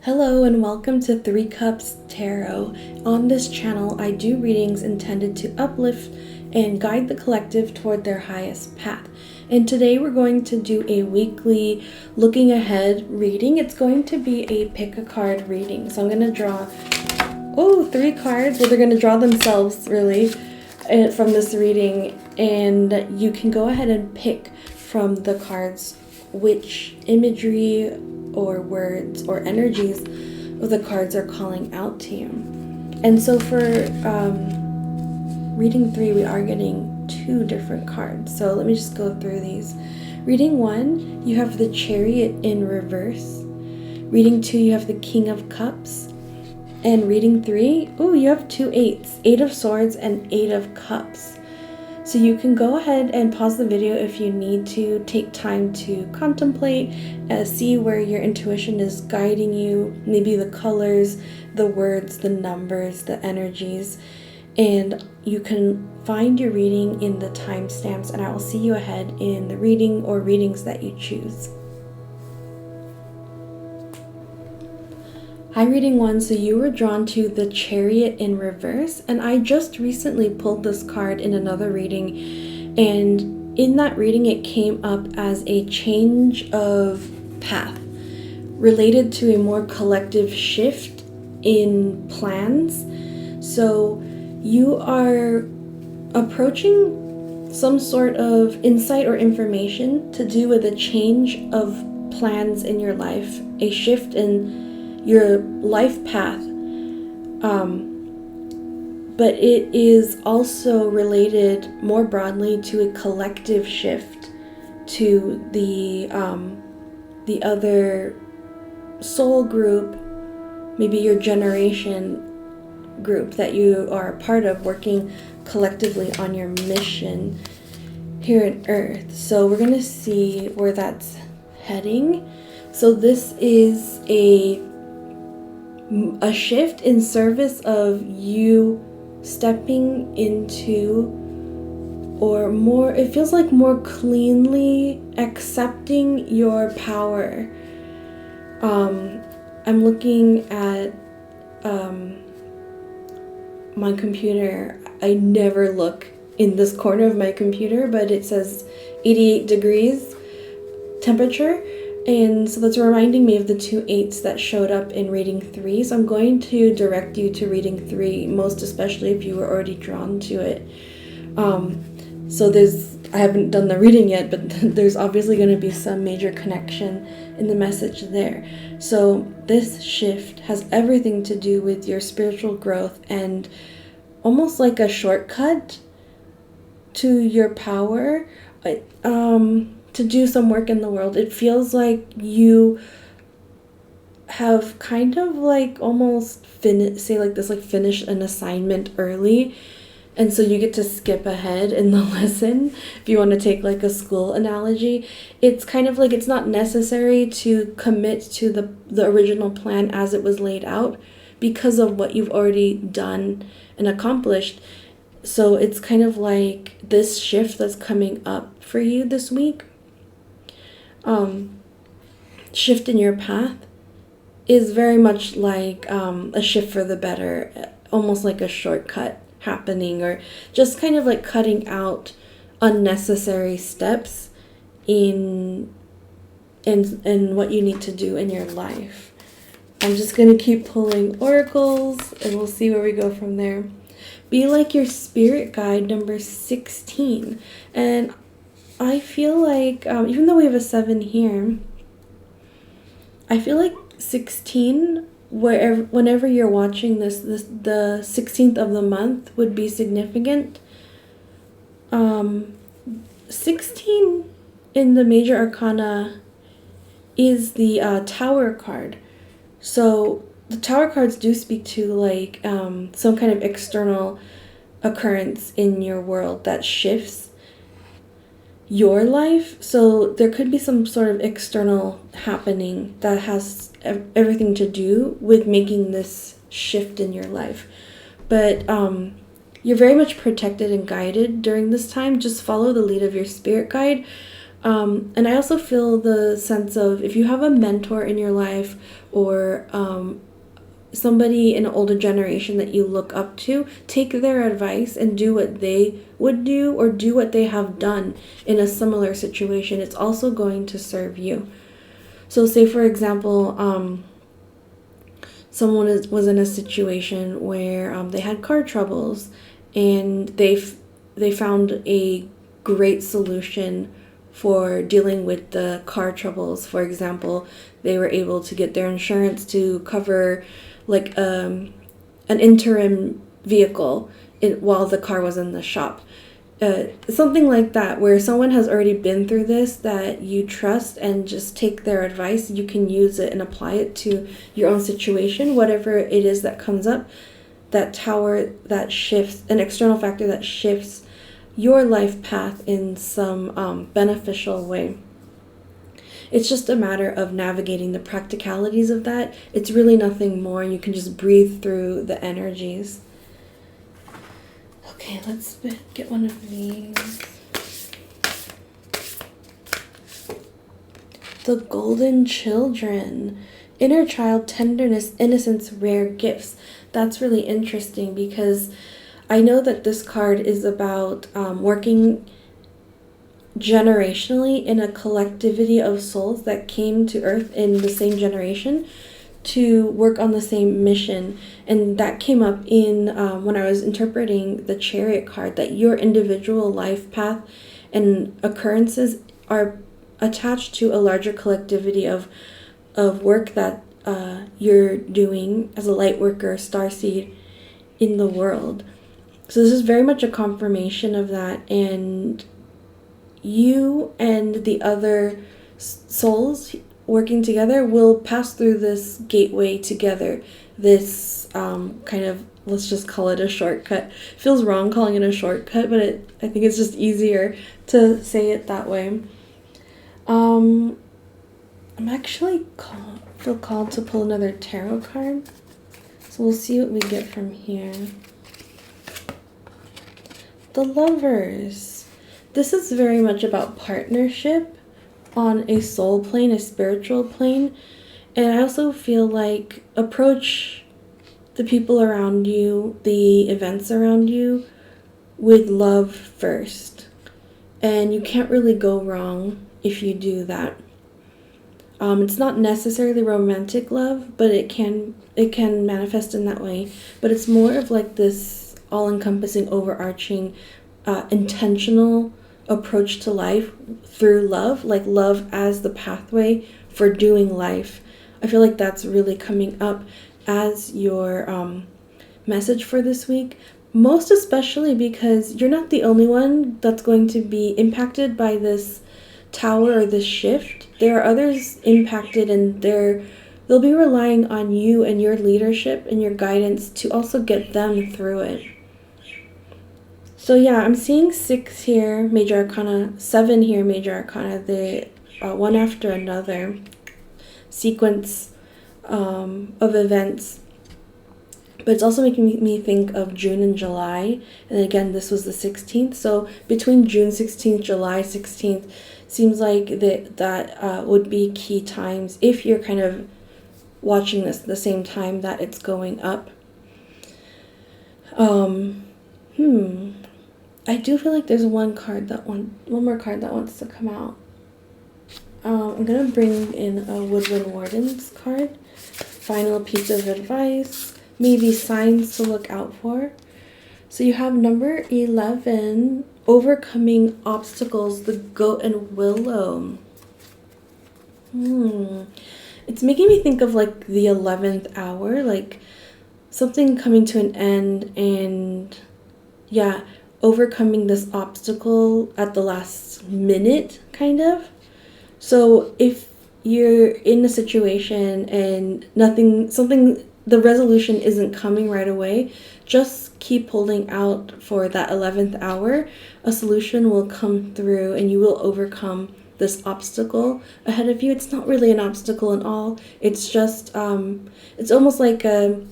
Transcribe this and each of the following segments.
Hello and welcome to 3 Cups Tarot. On this channel, I do readings intended to uplift and guide the collective toward their highest path. And today we're going to do a weekly looking ahead reading. It's going to be a pick a card reading. So I'm going to draw, 3 cards. Well, they're going to draw themselves really from this reading. And you can go ahead and pick from the cards which imagery or words or energies of the cards are calling out to you. And so for reading 3, we are getting 2 different cards. So let me just go through these. Reading 1, you have the Chariot in reverse. Reading 2, you have the King of Cups. And reading 3, you have 2 8s, 8 of Swords and 8 of Cups. So you can go ahead and pause the video if you need to take time to contemplate, see where your intuition is guiding you, maybe the colors, the words, the numbers, the energies, and you can find your reading in the timestamps, and I will see you ahead in the reading or readings that you choose. Hi, reading 1, so you were drawn to the Chariot in reverse, and I just recently pulled this card in another reading, and in that reading it came up as a change of path related to a more collective shift in plans. So you are approaching some sort of insight or information to do with a change of plans in your life, a shift in your life path, but it is also related more broadly to a collective shift to the other soul group, maybe your generation group that you are a part of, working collectively on your mission here on Earth. So we're gonna see where that's heading. So this is a shift in service of you stepping into, or more, it feels like more cleanly accepting your power. I'm looking at my computer. I never look in this corner of my computer, but it says 88 degrees temperature. And so that's reminding me of the 2 8s that showed up in reading 3. So I'm going to direct you to reading 3, most especially if you were already drawn to it. So I haven't done the reading yet, but there's obviously going to be some major connection in the message there. So this shift has everything to do with your spiritual growth and almost like a shortcut to your power. To do some work in the world. It feels like you have kind of like almost finished an assignment early, and so you get to skip ahead in the lesson. If you want to take like a school analogy, it's kind of like it's not necessary to commit to the original plan as it was laid out because of what you've already done and accomplished. So it's kind of like this shift that's coming up for you this week, shift in your path, is very much like a shift for the better, almost like a shortcut happening, or just kind of like cutting out unnecessary steps in what you need to do in your life. I'm just going to keep pulling oracles and we'll see where we go from there. Be like your spirit guide, number 16. And I feel like, even though we have a 7 here, I feel like 16, whenever you're watching this, the 16th of the month would be significant. 16 in the major arcana is the Tower card. So the Tower cards do speak to like some kind of external occurrence in your world that shifts your life. So there could be some sort of external happening that has everything to do with making this shift in your life. But you're very much protected and guided during this time. Just follow the lead of your spirit guide. And I also feel the sense of, if you have a mentor in your life, or somebody in an older generation that you look up to, take their advice and do what they would do, or do what they have done in a similar situation. It's also going to serve you. So say, for example, someone was in a situation where they had car troubles, and they found a great solution for dealing with the car troubles. For example, they were able to get their insurance to cover like an interim vehicle while the car was in the shop. Something like that, where someone has already been through this, that you trust, and just take their advice. You can use it and apply it to your own situation, whatever it is that comes up. That tower that shifts, an external factor that shifts your life path in some beneficial way. It's just a matter of navigating the practicalities of that. It's really nothing more. You can just breathe through the energies. Okay, let's get one of these. The Golden Children. Inner child, tenderness, innocence, rare gifts. That's really interesting, because I know that this card is about working generationally in a collectivity of souls that came to Earth in the same generation to work on the same mission. And that came up in when I was interpreting the Chariot card, that your individual life path and occurrences are attached to a larger collectivity of work that you're doing as a light worker, starseed in the world. So this is very much a confirmation of that, and you and the other souls working together will pass through this gateway together. This kind of, let's just call it a shortcut. Feels wrong calling it a shortcut, but I think it's just easier to say it that way. I'm actually feel called to pull another tarot card, so we'll see what we get from here. The Lovers. This is very much about partnership on a soul plane, a spiritual plane. And I also feel like approach the people around you, the events around you, with love first. And you can't really go wrong if you do that. It's not necessarily romantic love, but it can manifest in that way. But it's more of like this all-encompassing, overarching, intentional approach to life through love, like love as the pathway for doing life. I feel like that's really coming up as your message for this week, most especially because you're not the only one that's going to be impacted by this tower or this shift. There are others impacted, and they'll be relying on you and your leadership and your guidance to also get them through it. So yeah, I'm seeing 6 here, Major Arcana, 7 here, Major Arcana, the one after another sequence of events. But it's also making me think of June and July. And again, this was the 16th. So between June 16th, July 16th, seems like that would be key times if you're kind of watching this at the same time that it's going up. I do feel like there's one more card that wants to come out. I'm going to bring in a Woodland Warden's card. Final piece of advice. Maybe signs to look out for. So you have number 11, overcoming obstacles, the goat and willow. It's making me think of like the 11th hour, like something coming to an end, and yeah, overcoming this obstacle at the last minute, kind of. So if you're in a situation and the resolution isn't coming right away, just keep holding out for that 11th hour. A solution will come through and you will overcome this obstacle ahead of you. It's not really an obstacle at all. It's just, it's almost like a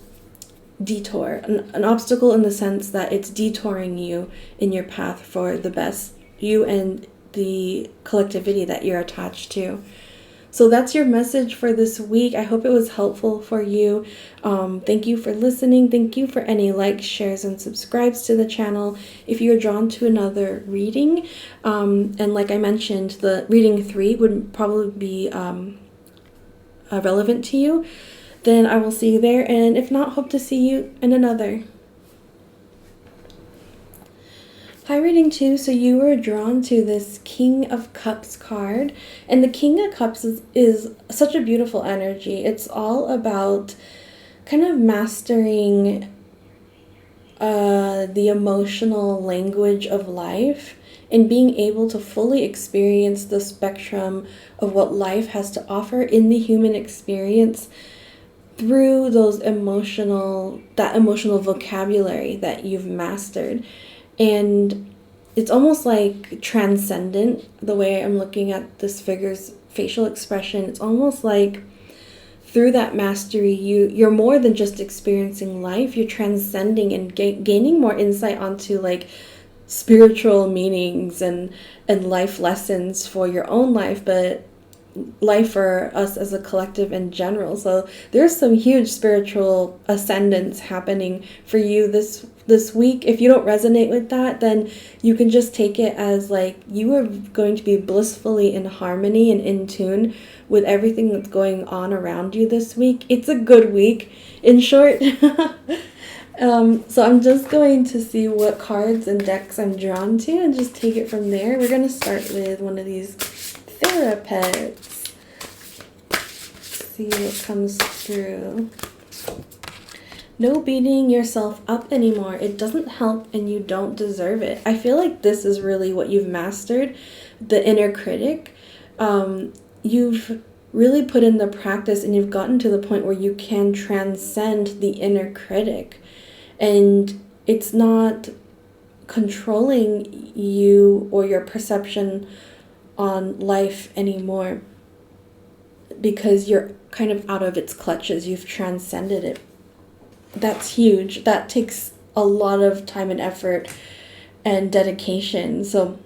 detour, an obstacle in the sense that it's detouring you in your path for the best, you and the collectivity that you're attached to. So that's your message for this week. I hope it was helpful for you. Thank you for listening. Thank you for any likes, shares, and subscribes to the channel. If you're drawn to another reading, and like I mentioned, the reading 3 would probably be relevant to you, then I will see you there. And if not, hope to see you in another. Hi, reading 2. So you were drawn to this King of Cups card, and the King of Cups is such a beautiful energy. It's all about kind of mastering the emotional language of life and being able to fully experience the spectrum of what life has to offer in the human experience through that emotional vocabulary that you've mastered. And it's almost like transcendent, the way I'm looking at this figure's facial expression. It's almost like through that mastery, you're more than just experiencing life. You're transcending and gaining more insight onto like spiritual meanings and life lessons for your own life, but life for us as a collective in general. So there's some huge spiritual ascendance happening for you this week. If you don't resonate with that, then you can just take it as like you are going to be blissfully in harmony and in tune with everything that's going on around you this week. It's a good week, in short. So I'm just going to see what cards and decks I'm drawn to and just take it from there. We're going to start with one of these Thera-pets. See what comes through. No beating yourself up anymore. It doesn't help and you don't deserve it. I feel like this is really what you've mastered, the inner critic. You've really put in the practice and you've gotten to the point where you can transcend the inner critic. And it's not controlling you or your perception on life anymore because you're kind of out of its clutches. You've transcended it. That's huge. That takes a lot of time and effort and dedication. So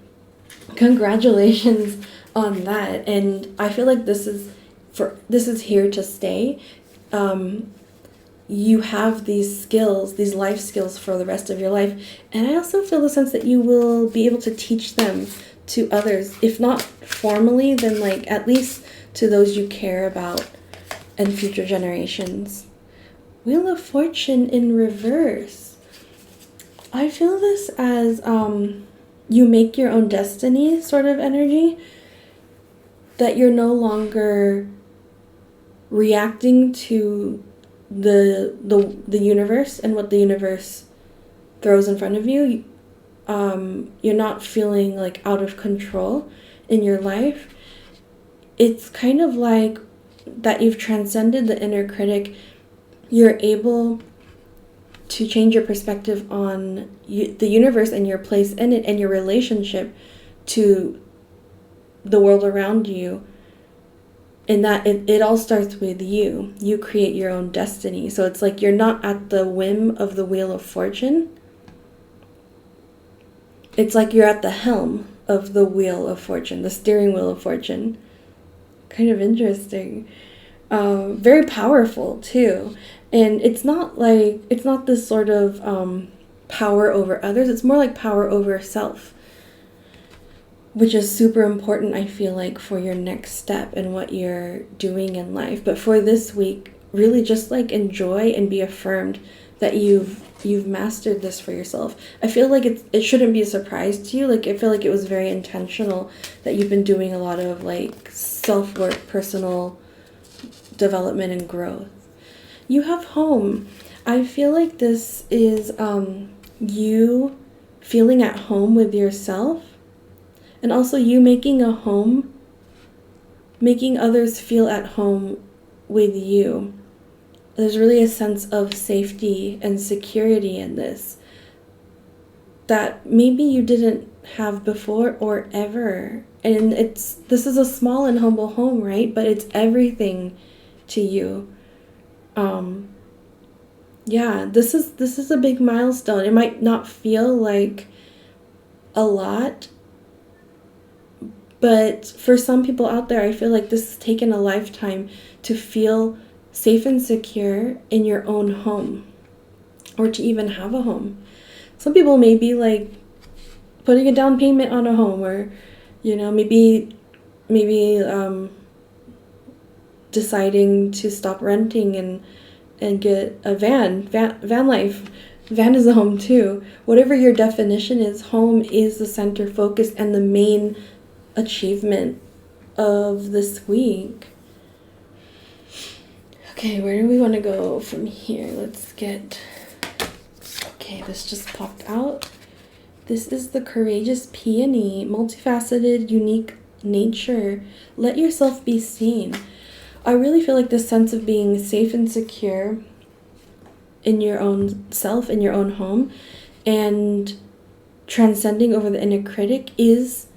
congratulations on that. And I feel like this is here to stay. You have these skills, these life skills for the rest of your life. And I also feel the sense that you will be able to teach them to others, if not formally, then like at least to those you care about and future generations. Wheel of Fortune in reverse. I feel this as you make your own destiny sort of energy, that you're no longer reacting to the universe and what the universe throws in front of you. You're not feeling like out of control in your life. It's kind of like that you've transcended the inner critic. You're able to change your perspective on the universe and your place in it and your relationship to the world around you. And that it all starts with you. You create your own destiny. So it's like you're not at the whim of the Wheel of Fortune. It's like you're at the helm of the Wheel of Fortune, the steering wheel of fortune. Kind of interesting. Very powerful too. And it's not this sort of power over others. It's more like power over self, which is super important, I feel like, for your next step and what you're doing in life. But for this week, really just like enjoy and be affirmed that you've mastered this for yourself. I feel like it shouldn't be a surprise to you. Like, I feel like it was very intentional that you've been doing a lot of like self-work, personal development and growth. You have home. I feel like this is you feeling at home with yourself, and also you making a home, making others feel at home with you. There's really a sense of safety and security in this that maybe you didn't have before or ever. And this is a small and humble home, right? But it's everything to you. Yeah, this is a big milestone. It might not feel like a lot, But for some people out there, I feel like this has taken a lifetime to feel safe and secure in your own home, or to even have a home. Some people may be like putting a down payment on a home, or, you know, maybe deciding to stop renting and get a van life. Van is a home too. Whatever your definition is, home is the center focus and the main achievement of this week. Okay, where do we want to go from here? Okay, this just popped out. This is the courageous peony, multifaceted, unique nature. Let yourself be seen. I really feel like this sense of being safe and secure in your own self, in your own home, and transcending over the inner critic is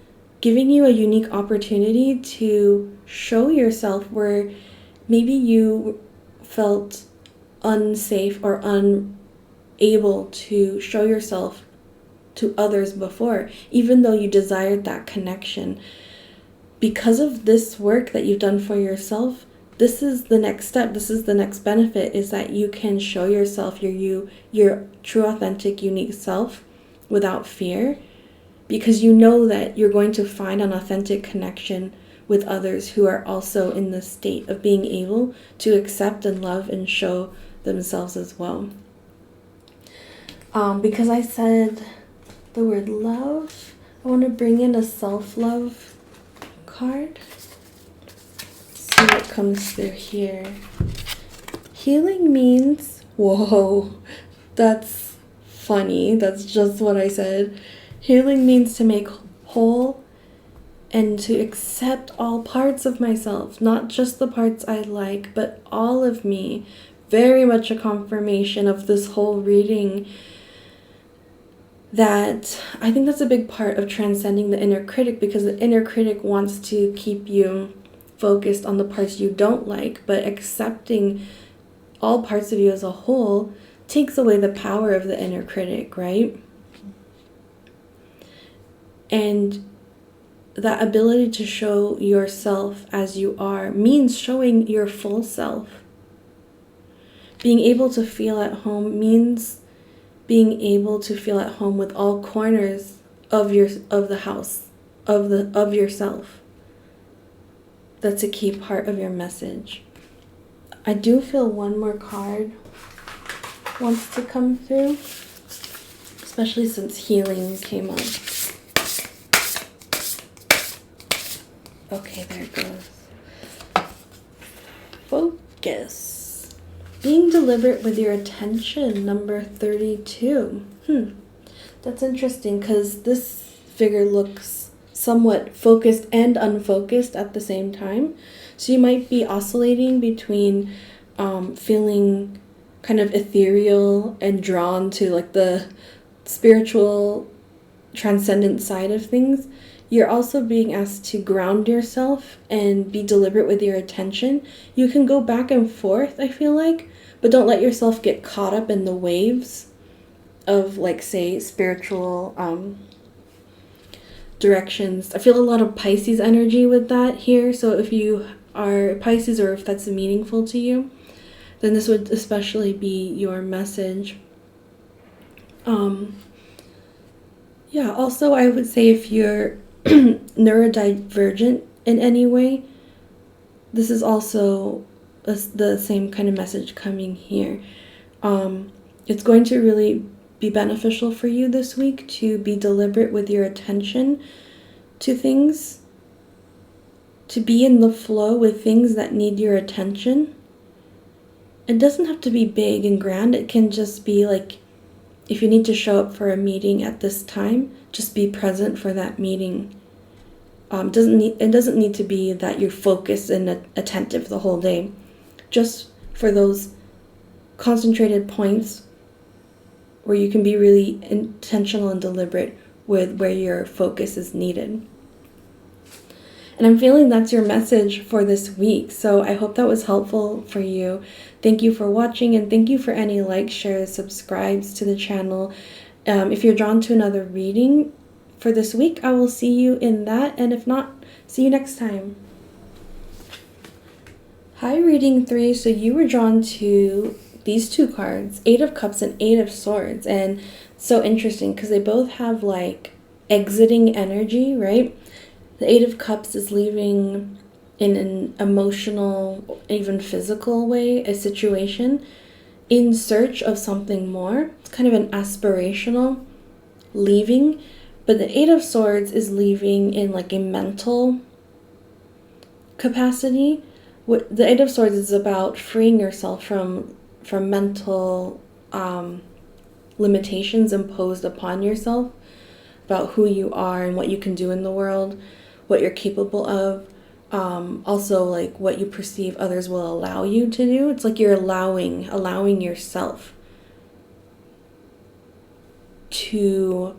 giving you a unique opportunity to show yourself where maybe you felt unsafe or unable to show yourself to others before, even though you desired that connection. Because of this work that you've done for yourself, this is the next step, this is the next benefit, is that you can show yourself your true, authentic, unique self without fear, because you know that you're going to find an authentic connection with others who are also in the state of being able to accept and love and show themselves as well. Because I said the word love, I want to bring in a self-love card. See what comes through here. Healing means, whoa, that's funny. That's just what I said. Healing means to make whole and to accept all parts of myself, not just the parts I like, but all of me. Very much a confirmation of this whole reading, that I think that's a big part of transcending the inner critic, because the inner critic wants to keep you focused on the parts you don't like, but accepting all parts of you as a whole takes away the power of the inner critic, right? And that ability to show yourself as you are means showing your full self. Being able to feel at home means being able to feel at home with all corners of the house, of yourself. That's a key part of your message. I do feel one more card wants to come through, especially since healing came up. Okay, there it goes. Focus. Being deliberate with your attention, number 32. That's interesting, because this figure looks somewhat focused and unfocused at the same time. So you might be oscillating between feeling kind of ethereal and drawn to like the spiritual transcendent side of things. You're also being asked to ground yourself and be deliberate with your attention. You can go back and forth, I feel like, but don't let yourself get caught up in the waves of, like, say, spiritual directions. I feel a lot of Pisces energy with that here. So if you are Pisces, or if that's meaningful to you, then this would especially be your message. Yeah, also I would say if you're neurodivergent in any way, this is also the same kind of message coming here. It's going to really be beneficial for you this week to be deliberate with your attention to things, to be in the flow with things that need your attention. It doesn't have to be big and grand. It can just be like, if you need to show up for a meeting at this time, just be present for that meeting. It doesn't need to be that you're focused and attentive the whole day. Just for those concentrated points where you can be really intentional and deliberate with where your focus is needed. And I'm feeling that's your message for this week. So I hope that was helpful for you. Thank you for watching, and thank you for any likes, shares, subscribes to the channel. If you're drawn to another reading for this week, I will see you in that. And if not, See you next time. Hi, reading 3. So you were drawn to these two cards, 8 of Cups and 8 of Swords. And so interesting because they both have like exiting energy, right? The 8 of Cups is leaving in an emotional, even physical way, a situation in search of something more. It's kind of an aspirational leaving. But the 8 of Swords is leaving in like a mental capacity. What the 8 of Swords is about freeing yourself from mental limitations imposed upon yourself about who you are and what you can do in the world, what you're capable of. Also like what you perceive others will allow you to do. It's like you're allowing yourself to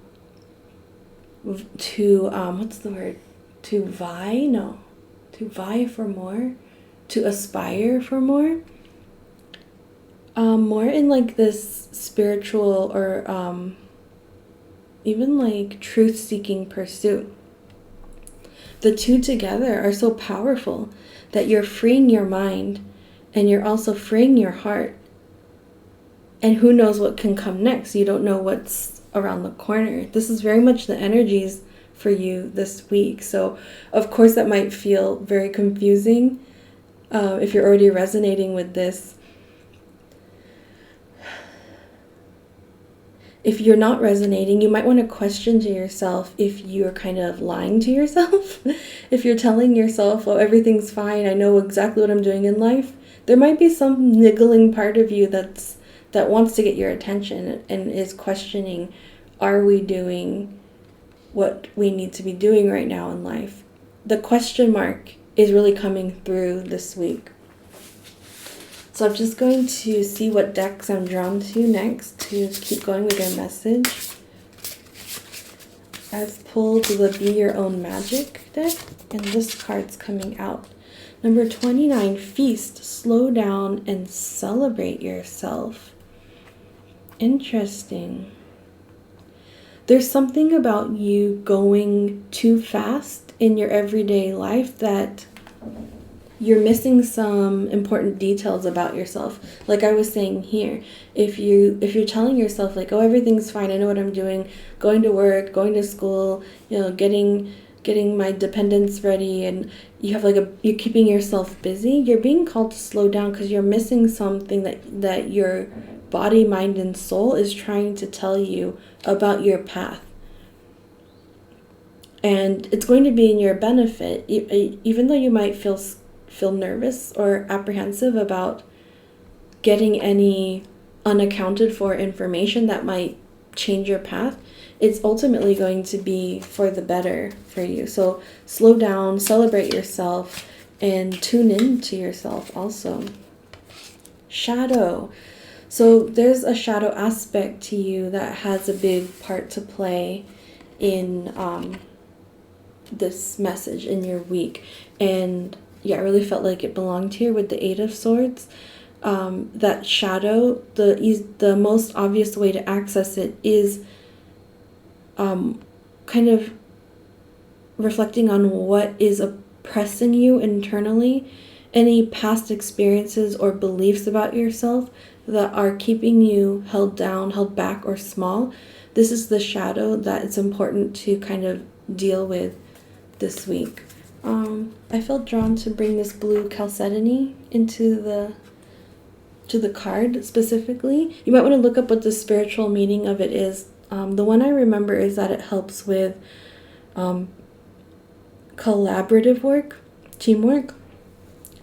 what's the word? To vie for more, to aspire for more. More in like this spiritual or even like truth-seeking pursuit. The two together are so powerful that you're freeing your mind and you're also freeing your heart. And who knows what can come next? You don't know what's around the corner. This is very much the energies for you this week. So, of course, that might feel very confusing if you're already resonating with this. If you're not resonating, you might want to question to yourself if you're kind of lying to yourself. If you're telling yourself, oh, everything's fine, I know exactly what I'm doing in life, there might be some niggling part of you that wants to get your attention and is questioning, are we doing what we need to be doing right now in life? The question mark is really coming through this week. So I'm just going to see what decks I'm drawn to next to keep going with your message. I've pulled the Be Your Own Magic deck, and this card's coming out. Number 29, Feast, Slow Down, and Celebrate Yourself. Interesting. There's something about you going too fast in your everyday life that you're missing some important details about yourself. Like I was saying here, if you're telling yourself like, oh, everything's fine, I know what I'm doing, going to work, going to school, getting my dependents ready, and you have you're keeping yourself busy, you're being called to slow down because you're missing something that your body, mind, and soul is trying to tell you about your path. And it's going to be in your benefit, even though you might feel nervous or apprehensive about getting any unaccounted for information that might change your path. It's ultimately going to be for the better for you. So slow down, celebrate yourself, and tune in to yourself also. Shadow. So there's a shadow aspect to you that has a big part to play in this message in your week. And yeah, I really felt like it belonged here with the 8 of Swords. That shadow, the most obvious way to access it is kind of reflecting on what is oppressing you internally, any past experiences or beliefs about yourself that are keeping you held down, held back, or small. This is the shadow that it's important to kind of deal with this week. I felt drawn to bring this blue chalcedony into the card specifically. You might want to look up what the spiritual meaning of it is. The one I remember is that it helps with collaborative work, teamwork.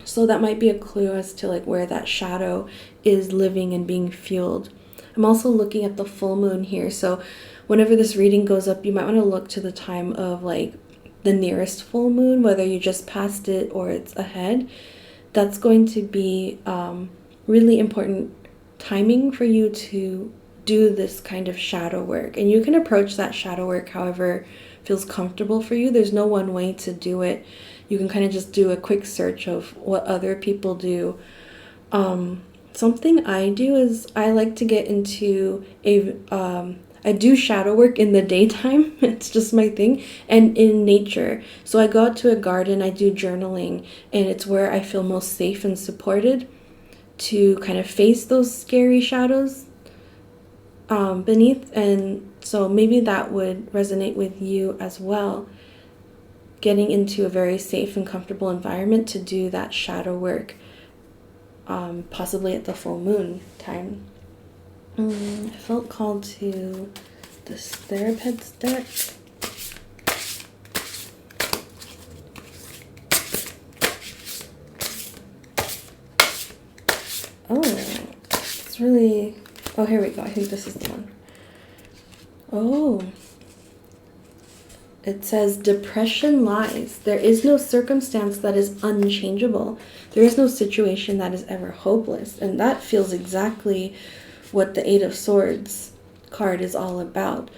So that might be a clue as to like where that shadow is living and being fueled. I'm also looking at the full moon here. So whenever this reading goes up, you might want to look to the time of like the nearest full moon, whether you just passed it or it's ahead. That's going to be really important timing for you to do this kind of shadow work. And you can approach that shadow work however feels comfortable for you. There's no one way to do it. You can kind of just do a quick search of what other people do. Something I do is I like to get into a I do shadow work in the daytime. It's just my thing. And in nature. So I go out to a garden, I do journaling, and it's where I feel most safe and supported to kind of face those scary shadows beneath. And so maybe that would resonate with you as well. Getting into a very safe and comfortable environment to do that shadow work, possibly at the full moon time. I felt called to this Thera-pets deck. Oh, it's really... Oh, here we go. I think this is the one. Oh. It says, depression lies. There is no circumstance that is unchangeable. There is no situation that is ever hopeless. And that feels exactly what the Eight of Swords card is all about.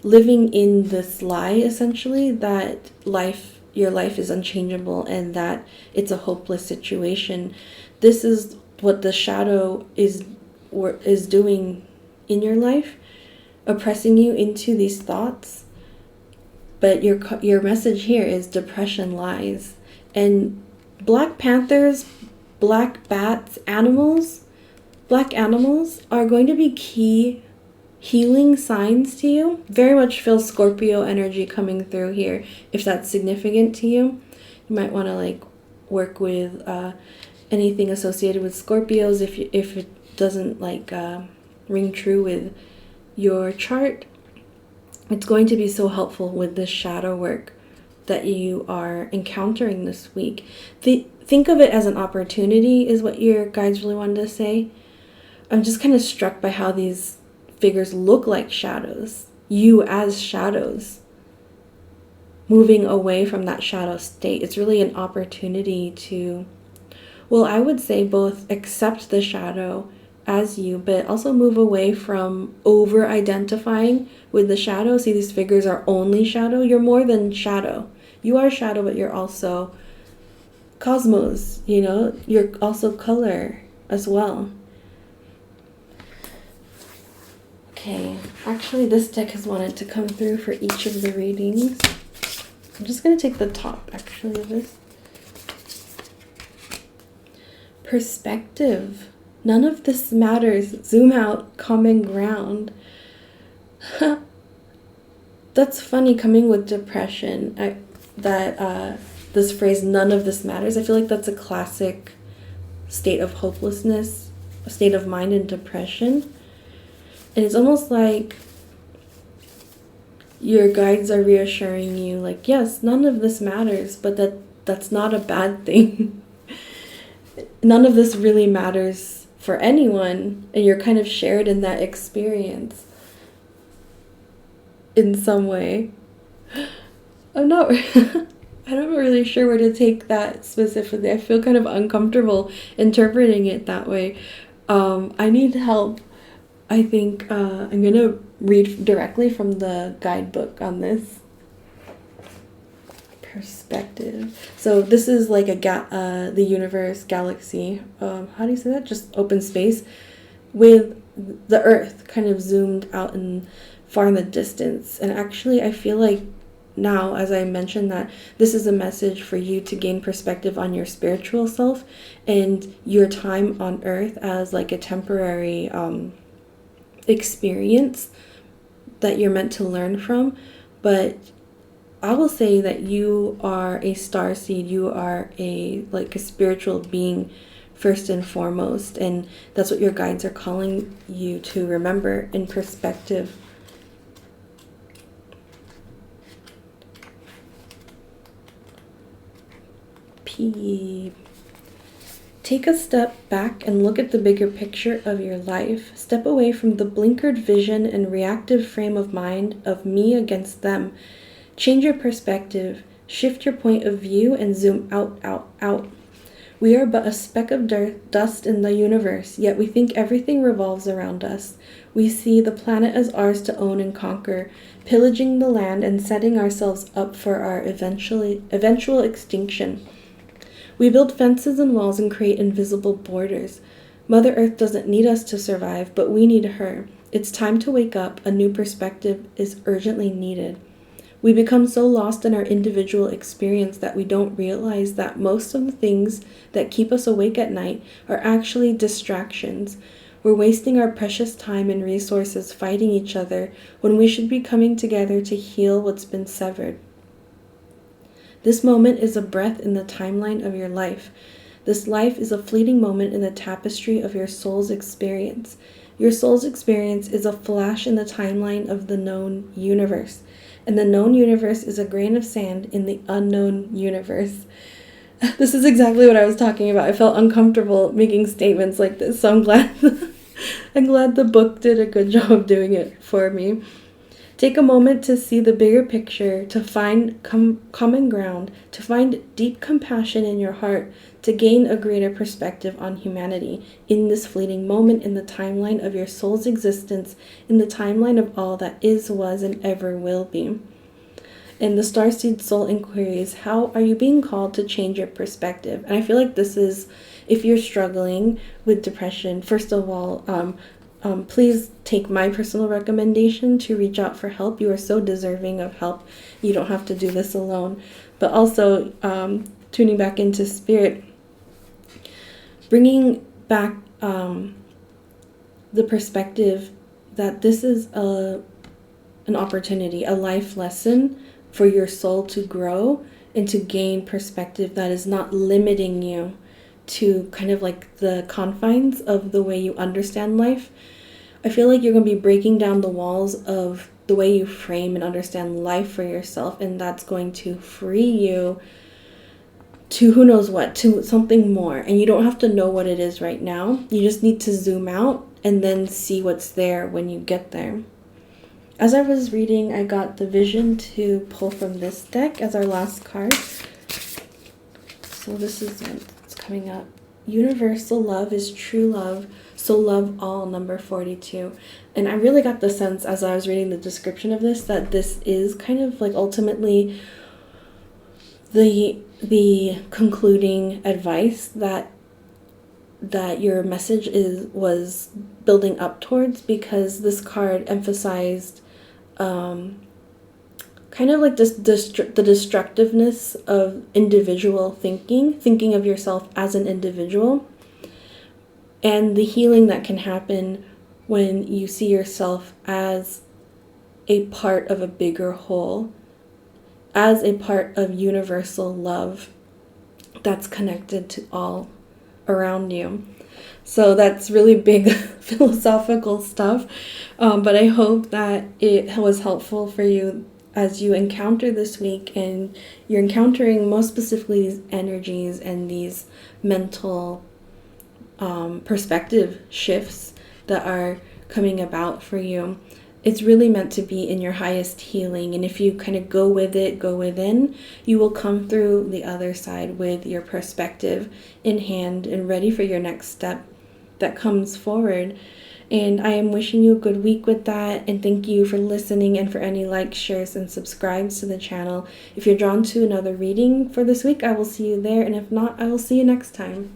Living in this lie, essentially, that your life is unchangeable and that it's a hopeless situation. This is what the shadow is doing in your life, oppressing you into these thoughts. But your message here is depression lies. And black panthers, black bats, black animals are going to be key healing signs to you. Very much feel Scorpio energy coming through here. If that's significant to you, you might want to work with anything associated with Scorpios if it doesn't ring true with your chart. It's going to be so helpful with this shadow work that you are encountering this week. Think of it as an opportunity is what your guides really wanted to say. I'm just kind of struck by how these figures look like shadows. You as shadows. Moving away from that shadow state. It's really an opportunity to, well, I would say both accept the shadow as you, but also move away from over-identifying with the shadow. See, these figures are only shadow. You're more than shadow. You are shadow, but you're also cosmos, You're also color as well. Okay, actually this deck has wanted to come through for each of the readings. I'm just going to take the top, actually, of this. Perspective. None of this matters. Zoom out, common ground. That's funny coming with depression. This phrase, none of this matters. I feel like that's a classic state of hopelessness, a state of mind in depression. And it's almost like your guides are reassuring you, yes, none of this matters, but that's not a bad thing. None of this really matters for anyone, and you're kind of shared in that experience in some way. I'm not really sure where to take that specifically. I feel kind of uncomfortable interpreting it that way. I need help. I think I'm going to read directly from the guidebook on this. Perspective. So this is like the universe, galaxy. How do you say that? Just open space with the Earth kind of zoomed out and far in the distance. And actually, I feel like now, as I mentioned, that this is a message for you to gain perspective on your spiritual self and your time on Earth as a temporary experience that you're meant to learn from. But I will say that you are a starseed. You are a spiritual being first and foremost, and that's what your guides are calling you to remember in perspective. Take a step back and look at the bigger picture of your life. Step away from the blinkered vision and reactive frame of mind of me against them. Change your perspective, shift your point of view, and zoom out, out, out. We are but a speck of dust in the universe, yet we think everything revolves around us. We see the planet as ours to own and conquer, pillaging the land and setting ourselves up for our eventual extinction. We build fences and walls and create invisible borders. Mother Earth doesn't need us to survive, but we need her. It's time to wake up. A new perspective is urgently needed. We become so lost in our individual experience that we don't realize that most of the things that keep us awake at night are actually distractions. We're wasting our precious time and resources fighting each other when we should be coming together to heal what's been severed. This moment is a breath in the timeline of your life. This life is a fleeting moment in the tapestry of your soul's experience. Your soul's experience is a flash in the timeline of the known universe. And the known universe is a grain of sand in the unknown universe. This is exactly what I was talking about. I felt uncomfortable making statements like this, so I'm glad the book did a good job of doing it for me. Take a moment to see the bigger picture, to find common ground, to find deep compassion in your heart, to gain a greater perspective on humanity in this fleeting moment in the timeline of your soul's existence, in the timeline of all that is, was, and ever will be. And the Starseed Soul Inquiry is, how are you being called to change your perspective? And I feel like this is, if you're struggling with depression, first of all, please take my personal recommendation to reach out for help. You are so deserving of help. You don't have to do this alone. But also, tuning back into spirit, bringing back the perspective that this is an opportunity, a life lesson for your soul to grow and to gain perspective that is not limiting you to kind of like the confines of the way you understand life. I feel like you're going to be breaking down the walls of the way you frame and understand life for yourself, and that's going to free you to who knows what, to something more. And you don't have to know what it is right now. You just need to zoom out and then see what's there when you get there. As I was reading, I got the vision to pull from this deck as our last card. So this is what's coming up. Universal love is true love, so love all, number 42. And I really got the sense as I was reading the description of this that this is kind of like ultimately the concluding advice that your message was building up towards, because this card emphasized kind of like the destructiveness of individual thinking of yourself as an individual, and the healing that can happen when you see yourself as a part of a bigger whole, as a part of universal love that's connected to all around you. So that's really big philosophical stuff, but I hope that it was helpful for you as you encounter this week, and you're encountering most specifically these energies and these mental perspective shifts that are coming about for you. It's really meant to be in your highest healing, and if you kind of go with it, go within, you will come through the other side with your perspective in hand and ready for your next step that comes forward. And I am wishing you a good week with that, and thank you for listening and for any likes, shares, and subscribes to the channel. If you're drawn to another reading for this week, I will see you there, and if not, I will see you next time.